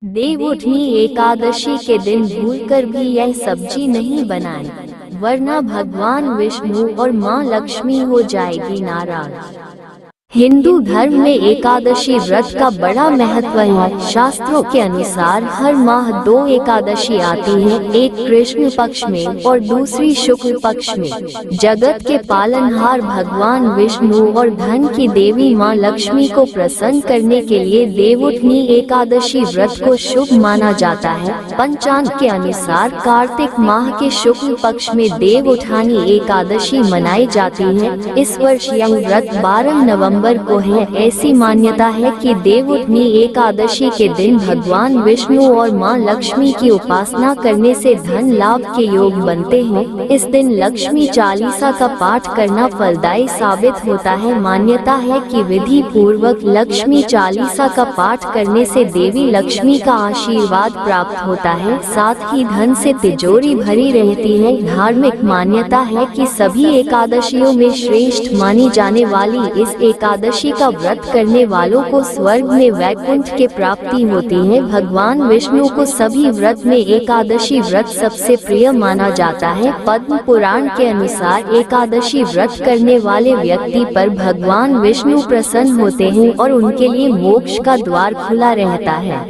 देवउठनी एकादशी के दिन भूलकर भी यह सब्जी नहीं बनाएं, वरना भगवान विष्णु और मां लक्ष्मी हो जाएगी नाराज। हिंदू धर्म में एकादशी व्रत का बड़ा महत्व है। शास्त्रों के अनुसार हर माह 2 एकादशी आती है, एक कृष्ण पक्ष में और दूसरी शुक्ल पक्ष में। जगत के पालनहार भगवान विष्णु और धन की देवी मां लक्ष्मी को प्रसन्न करने के लिए देवउठनी एकादशी व्रत को शुभ माना जाता है। पंचांग के अनुसार कार्तिक माह के शुक्ल पक्ष में देवउठानी एकादशी मनाई जाती है। इस वर्ष यह व्रत 12 नवंबर को है। ऐसी मान्यता है कि देवउठनी एकादशी के दिन भगवान विष्णु और मां लक्ष्मी की उपासना करने से धन लाभ के योग बनते हैं। इस दिन लक्ष्मी चालीसा का पाठ करना फलदायी साबित होता है। मान्यता है कि विधि पूर्वक लक्ष्मी चालीसा का पाठ करने से देवी लक्ष्मी का आशीर्वाद प्राप्त होता है, साथ ही धन से तिजोरी भरी रहती है। धार्मिक मान्यता है कि सभी एकादशियों में श्रेष्ठ मानी जाने वाली इस एकादशी का व्रत करने वालों को स्वर्ग में वैकुंठ के प्राप्ति होती है। भगवान विष्णु को सभी व्रत में एकादशी व्रत सबसे प्रिय माना जाता है। पद्म पुराण के अनुसार एकादशी व्रत करने वाले व्यक्ति पर भगवान विष्णु प्रसन्न होते हैं और उनके लिए मोक्ष का द्वार खुला रहता है।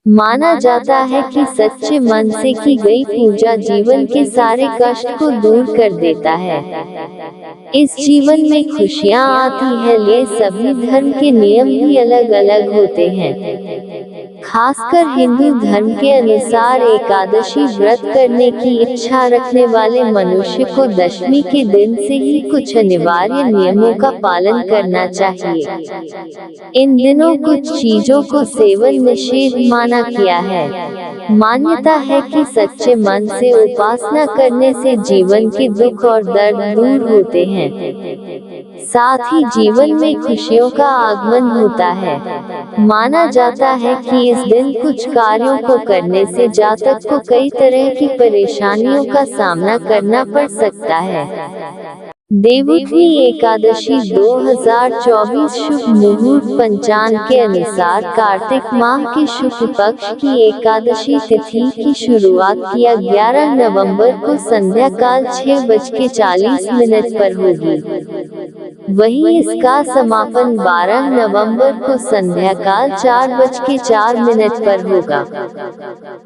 माना जाता है कि सच्चे मन से की गई पूजा जीवन के सारे कष्ट को दूर कर देता है। इस जीवन में खुशियाँ आती है। ये सभी धर्म के नियम भी अलग अलग होते हैं। खासकर हिंदू धर्म के अनुसार एकादशी व्रत करने की इच्छा रखने वाले मनुष्य को दशमी के दिन से ही कुछ अनिवार्य नियमों का पालन करना चाहिए। इन दिनों कुछ चीजों को सेवन निषेध माना किया है। मान्यता है कि सच्चे मन से उपासना करने से जीवन के दुख और दर्द दूर होते हैं, साथ ही जीवन में खुशियों का आगमन होता है। माना जाता है कि इस दिन कुछ कार्यों को करने से जातक को कई तरह की परेशानियों का सामना करना पड़ सकता है। देवउठनी एकादशी 2024 शुभ मुहूर्त पंचांग के अनुसार कार्तिक माह के शुक्ल पक्ष की एकादशी तिथि की शुरुआत किया 11 नवंबर को संध्या काल 6:40 पर होगी। वहीं इसका समापन 12 नवंबर को संध्या काल 4:04 पर होगा।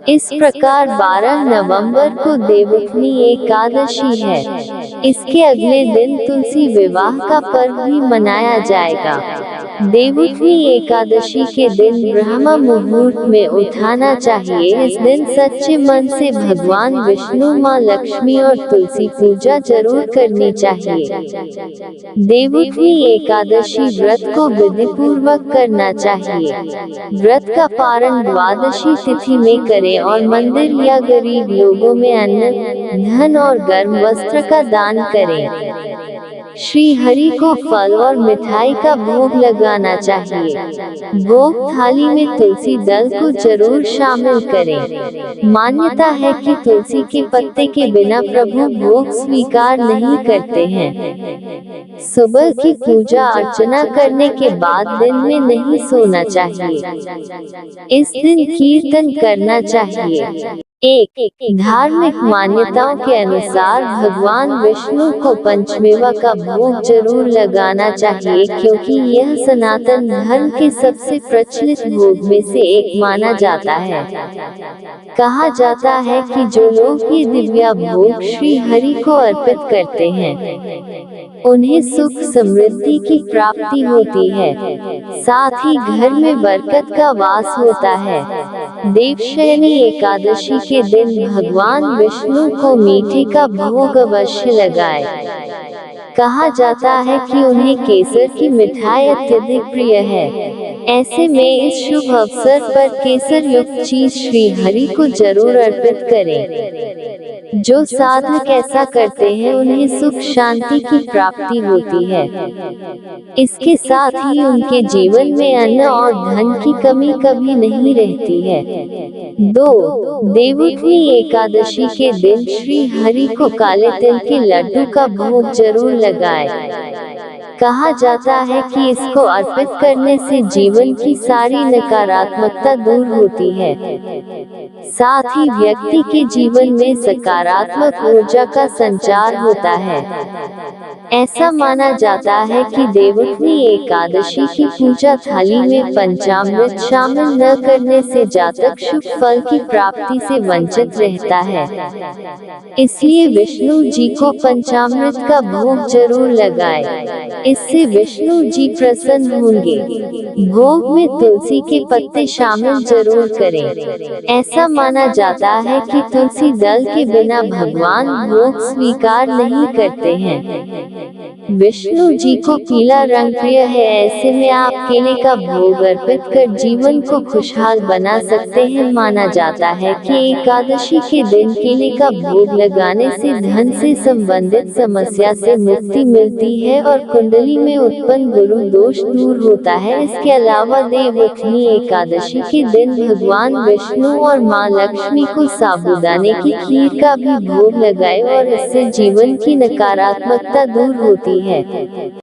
इस प्रकार 12 नवंबर को देवउठनी एकादशी है। इसके अगले दिन तुलसी विवाह का पर्व भी मनाया जाएगा। देवउठनी एकादशी के दिन ब्रह्म मुहूर्त में उठाना चाहिए। इस दिन सच्चे मन से भगवान विष्णु, मां लक्ष्मी और तुलसी पूजा जरूर करनी चाहिए। देवउठनी एकादशी व्रत को विधि पूर्वक करना चाहिए। व्रत का पारण द्वादशी तिथि में करें और मंदिर या गरीब लोगों में अन्न, धन और गर्म वस्त्र का दान करें। श्री हरि को फल और मिठाई का भोग लगाना चाहिए। भोग थाली में तुलसी दल को जरूर शामिल करें। मान्यता है कि तुलसी के पत्ते के बिना प्रभु भोग स्वीकार नहीं करते हैं। सुबह की पूजा अर्चना करने के बाद दिन में नहीं सोना चाहिए। इस दिन कीर्तन करना चाहिए। धार्मिक मान्यताओं के अनुसार भगवान विष्णु को पंचमेवा का भोग जरूर लगाना चाहिए, क्योंकि यह सनातन धर्म के सबसे प्रचलित भोग में से एक माना जाता है। कहा जाता है कि जो लोग ये दिव्या भोग श्री हरि को अर्पित करते हैं, उन्हें सुख समृद्धि की प्राप्ति होती है, साथ ही घर में बरकत का वास होता है। देवशयनी एकादशी के दिन भगवान विष्णु को मीठे का भोग अवश्य लगाएं। कहा जाता है कि उन्हें केसर की मिठाई अत्यधिक प्रिय है। ऐसे में इस शुभ अवसर पर केसर युक्त चीज श्री हरि को जरूर अर्पित करें। जो साधक ऐसा करते हैं उन्हें सुख शांति की प्राप्ति होती है। इसके साथ ही उनके जीवन में अन्न और धन की कमी कभी नहीं रहती है। 2. देवउठनी एकादशी के दिन श्री हरि को काले तिल के लड्डू का भोग जरूर लगाएं। कहा जाता है कि इसको अर्पित करने से जीवन की सारी नकारात्मकता दूर होती है। साथ ही व्यक्ति के जीवन में सकारात्मक ऊर्जा का संचार होता है। ऐसा माना जाता है कि देवउठनी एकादशी की पूजा थाली में पंचामृत शामिल न करने से जातक शुभ फल की प्राप्ति से वंचित रहता है। इसलिए विष्णु जी को पंचामृत का भोग जरूर लगाएं। इससे विष्णु जी प्रसन्न होंगे। भोग में तुलसी के पत्ते शामिल जरूर करें। ऐसा माना जाता है कि तुलसी दल के बिना भगवान भोग स्वीकार नहीं करते हैं। विष्णु जी को पीला रंग प्रिय है, ऐसे में आप केले का भोग अर्पित कर जीवन को खुशहाल बना सकते हैं। माना जाता है कि एकादशी के दिन केले का भोग लगाने से धन से संबंधित समस्या से मुक्ति मिलती है और कुंडली में उत्पन्न गुरु दोष दूर होता है। इसके अलावा देवउठनी एकादशी के दिन भगवान विष्णु और माँ लक्ष्मी को साबूदाने की खीर का भी भोग लगाए और इससे जीवन की नकारात्मकता दूर होती है।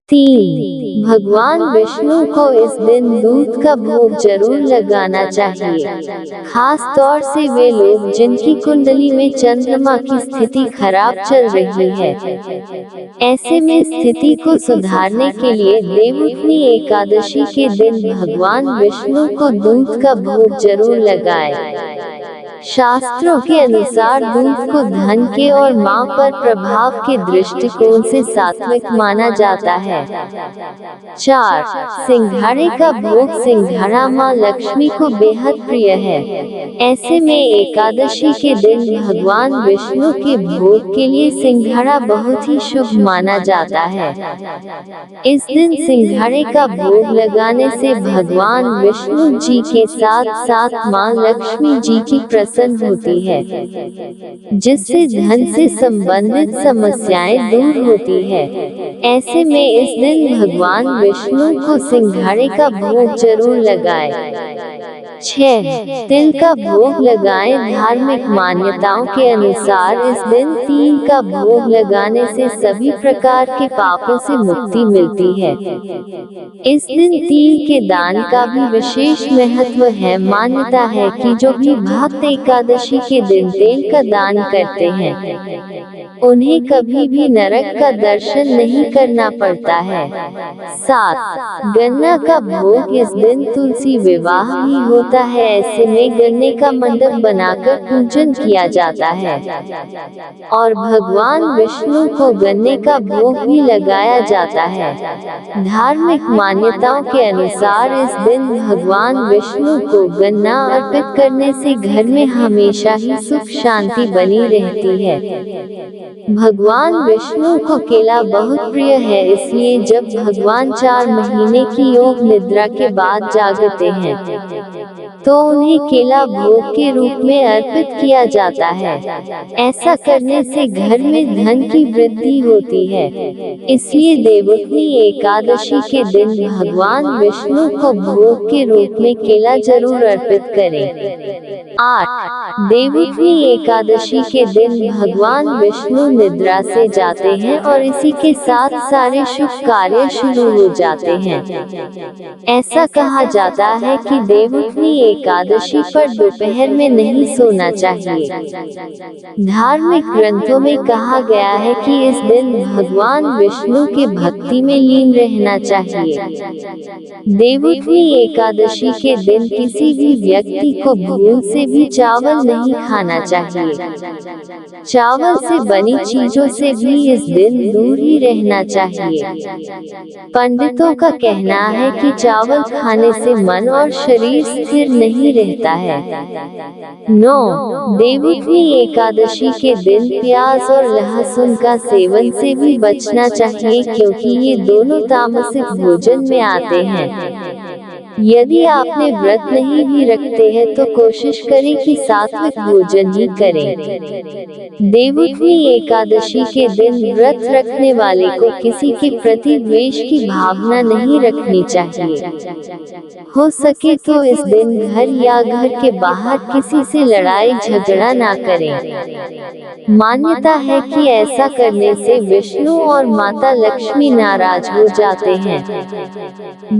3. भगवान विष्णु को इस दिन दूध का भोग जरूर लगाना चाहिए। खास तौर से वे लोग जिनकी कुंडली में चंद्रमा की स्थिति खराब चल रही है। ऐसे में स्थिति को सुधारने के लिए देवउठनी एकादशी के दिन भगवान विष्णु को दूध का भोग जरूर लगाएं। शास्त्रों के अनुसार दूध को धन के और माँ पर प्रभाव के दृष्टिकोण से सात्विक माना जाता है। 4. सिंघाड़े का भोग। सिंघाड़ा माँ लक्ष्मी को बेहद प्रिय है। ऐसे में एकादशी के दिन भगवान विष्णु के भोग के लिए सिंघाड़ा बहुत ही शुभ माना जाता है। इस दिन सिंघाड़े का भोग लगाने से भगवान विष्णु जी के साथ साथ माँ लक्ष्मी जी की प्रसन्न होती है, जिससे धन से संबंधित समस्याएं दूर होती है। ऐसे में इस दिन भगवान विष्णु को सिंघाड़े का भोग जरूर लगाएं। 6. तिल का भोग लगाएं। धार्मिक मान्यताओं के अनुसार इस दिन तिल का भोग लगाने से सभी प्रकार के पापों से मुक्ति मिलती है। इस दिन तिल के दान का भी विशेष महत्व है। मान्यता है कि जो भी भक्त एकादशी के दिन तिल का दान करते हैं, उन्हें कभी भी नरक का दर्शन नहीं करना पड़ता है। 7. गन्ना का भोग। इस दिन तुलसी विवाह भी होता है। ऐसे में गन्ने का मंडप बनाकर पूजन किया जाता है और भगवान विष्णु को गन्ने का भोग भी लगाया जाता है। धार्मिक मान्यताओं के अनुसार इस दिन भगवान विष्णु को गन्ना अर्पित करने से घर में हमेशा ही सुख शांति बनी रहती है। भगवान विष्णु को केला बहुत प्रिय है, इसलिए जब भगवान 4 महीने की योग निद्रा के बाद जागते हैं तो उन्हें केला भोग के रूप में अर्पित किया जाता है। ऐसा करने से घर में धन की वृद्धि होती है। इसलिए देवउठनी एकादशी के दिन भगवान विष्णु को भोग के रूप में केला जरूर अर्पित करें। 8. देवउठनी एकादशी के दिन भगवान विष्णु निद्रा से जाते हैं और इसी के साथ सारे शुभ कार्य शुरू हो जाते हैं। ऐसा कहा जाता है कि देवउठनी एकादशी पर दोपहर में नहीं सोना चाहिए। धार्मिक ग्रंथों में कहा गया है कि इस दिन भगवान विष्णु के भक्ति में लीन रहना चाहिए। देवउठनी एकादशी के दिन किसी भी व्यक्ति को भूल से भी चावल नहीं खाना चाहिए। चावल से बनी चीजों से भी इस दिन दूर ही रहना चाहिए। पंडितों का कहना है कि चावल खाने से मन और शरीर स्थिर नहीं रहता है। 9. देवउठनी एकादशी के दिन प्याज और लहसुन का सेवन से भी बचना चाहिए, क्योंकि ये दोनों तामसिक भोजन में आते हैं। यदि आपने व्रत नहीं भी रखते हैं तो कोशिश करें कि सात्विक भोजन ही करें। देवउठनी एकादशी के दिन व्रत रखने वाले को किसी के प्रति द्वेष की भावना नहीं रखनी चाहिए। हो सके तो इस दिन घर या घर के बाहर किसी से लड़ाई झगड़ा ना करें। मान्यता है कि ऐसा करने से विष्णु और माता लक्ष्मी नाराज हो जाते हैं।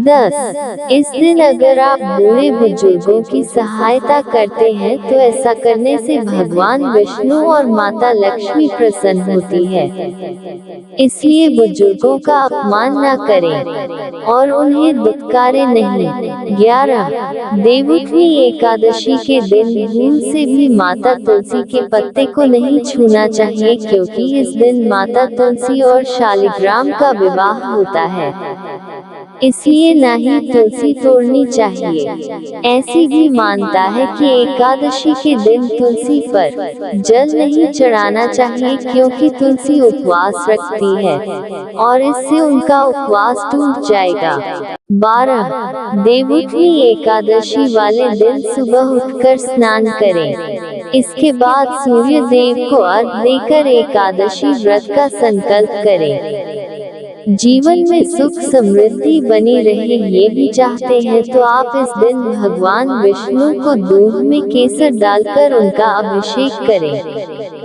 10. इस दिन अगर आप बूढ़े बुजुर्गों की सहायता करते हैं तो ऐसा करने से भगवान विष्णु और माता लक्ष्मी प्रसन्न होती है। इसलिए बुजुर्गों का अपमान न करें और उन्हें दुत्कारे नहीं। 11. देवउठनी एकादशी के दिन भूल से भी माता तुलसी के पत्ते को नहीं छूना चाहिए, क्योंकि इस दिन माता तुलसी और शालिग्राम का विवाह होता है, इसलिए न ही तुलसी तोड़नी चाहिए। ऐसी भी मानता है कि एकादशी के दिन तुलसी पर जल नहीं चढ़ाना चाहिए, क्योंकि तुलसी उपवास रखती है और इससे उनका उपवास टूट जाएगा। 12. देवउठनी एकादशी वाले दिन सुबह उठकर स्नान करें। इसके बाद सूर्य देव को अर्घ्य देकर एकादशी व्रत का संकल्प करें। जीवन में सुख समृद्धि बनी रहे ये भी चाहते हैं तो आप इस दिन भगवान विष्णु को दूध में केसर डालकर उनका अभिषेक करें।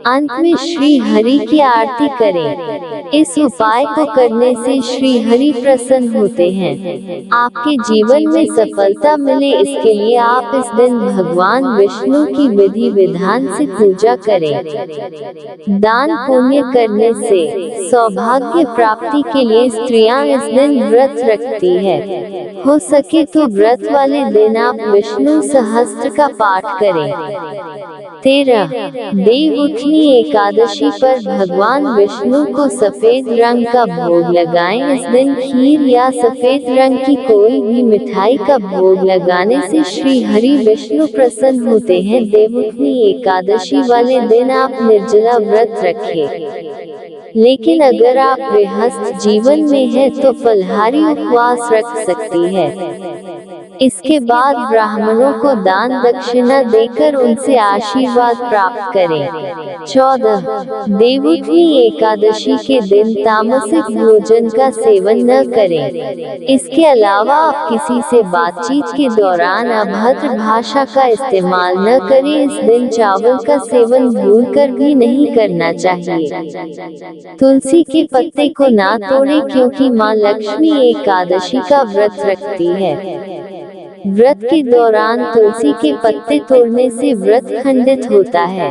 अंत में श्री हरि की आरती करें। इस उपाय को करने से श्री हरि प्रसन्न होते हैं। आपके जीवन में सफलता मिले, इसके लिए आप इस दिन भगवान विष्णु की विधि विधान से पूजा करें। दान पुण्य करने से सौभाग्य प्राप्ति के लिए स्त्रियां इस दिन व्रत रखती है। हो सके तो व्रत वाले दिन आप विष्णु सहस्त्र का पाठ करें। 13. देवउठनी एकादशी पर भगवान विष्णु को सफेद रंग का भोग लगाएं। इस दिन खीर या सफेद रंग की कोई भी मिठाई का भोग लगाने से श्री हरि विष्णु प्रसन्न होते हैं। देवउठनी एकादशी वाले दिन आप निर्जला व्रत रखें, लेकिन अगर आप गृहस्थ जीवन में हैं तो फलाहारी उपवास रख सकती है। इसके बाद ब्राह्मणों को दान दक्षिणा देकर उनसे आशीर्वाद प्राप्त करें। 14. देवउठनी एकादशी के दिन तामसिक भोजन का सेवन न करें। इसके अलावा आप किसी से बातचीत के दौरान अभद्र भाषा का इस्तेमाल न करें। इस दिन चावल का सेवन भूलकर भी नहीं करना चाहिए। तुलसी के पत्ते को ना तोड़ें, क्योंकि माँ लक्ष्मी एकादशी का व्रत रखती है। व्रत के दौरान तुलसी के पत्ते तोड़ने से व्रत खंडित होता है।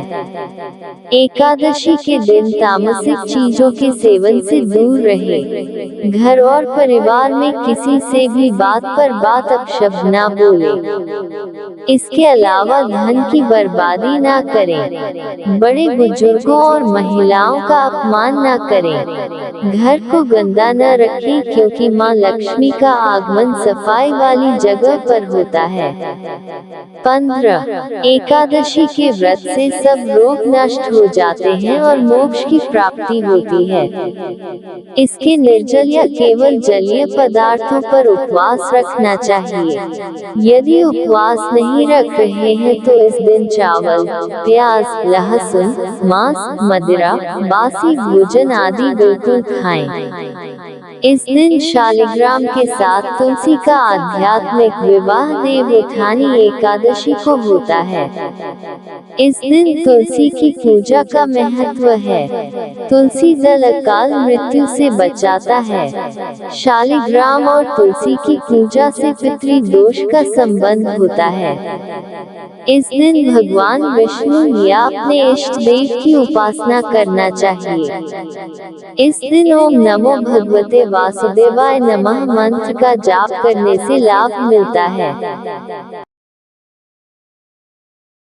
एकादशी के दिन तामसिक चीजों के सेवन से दूर रहे। घर और परिवार में किसी से भी बात पर बात अपशब्द ना बोले। इसके अलावा धन की बर्बादी ना करें। बड़े बुजुर्गों और महिलाओं का अपमान ना करें। घर को गंदा न रखें, क्योंकि माँ लक्ष्मी का आगमन सफाई वाली जगह पर होता है। 15. एकादशी के व्रत से सब रोग नष्ट हो जाते हैं और मोक्ष की प्राप्ति होती है। इसके निर्जल या केवल जलीय पदार्थों पर उपवास रखना चाहिए। यदि उपवास नहीं रख रहे हैं तो इस दिन चावल, प्याज, लहसुन, मांस, मदिरा, बासी भोजन आदि बिल्कुल खाएं। इस दिन शालिग्राम के साथ तुलसी का आध्यात्मिक विवाह देवउठनी एकादशी को होता है। इस दिन तुलसी की पूजा का महत्व है। तुलसी दल अकाल मृत्यु से बचाता है। शालिग्राम और तुलसी की पूजा से पितृ दोष का संबंध होता है। इस दिन भगवान विष्णु या अपने इष्ट देव की उपासना करना चाहिए। इस दिन ओम नमो भगवते वासुदेवाय नमः मंत्र का जाप करने से लाभ मिलता है।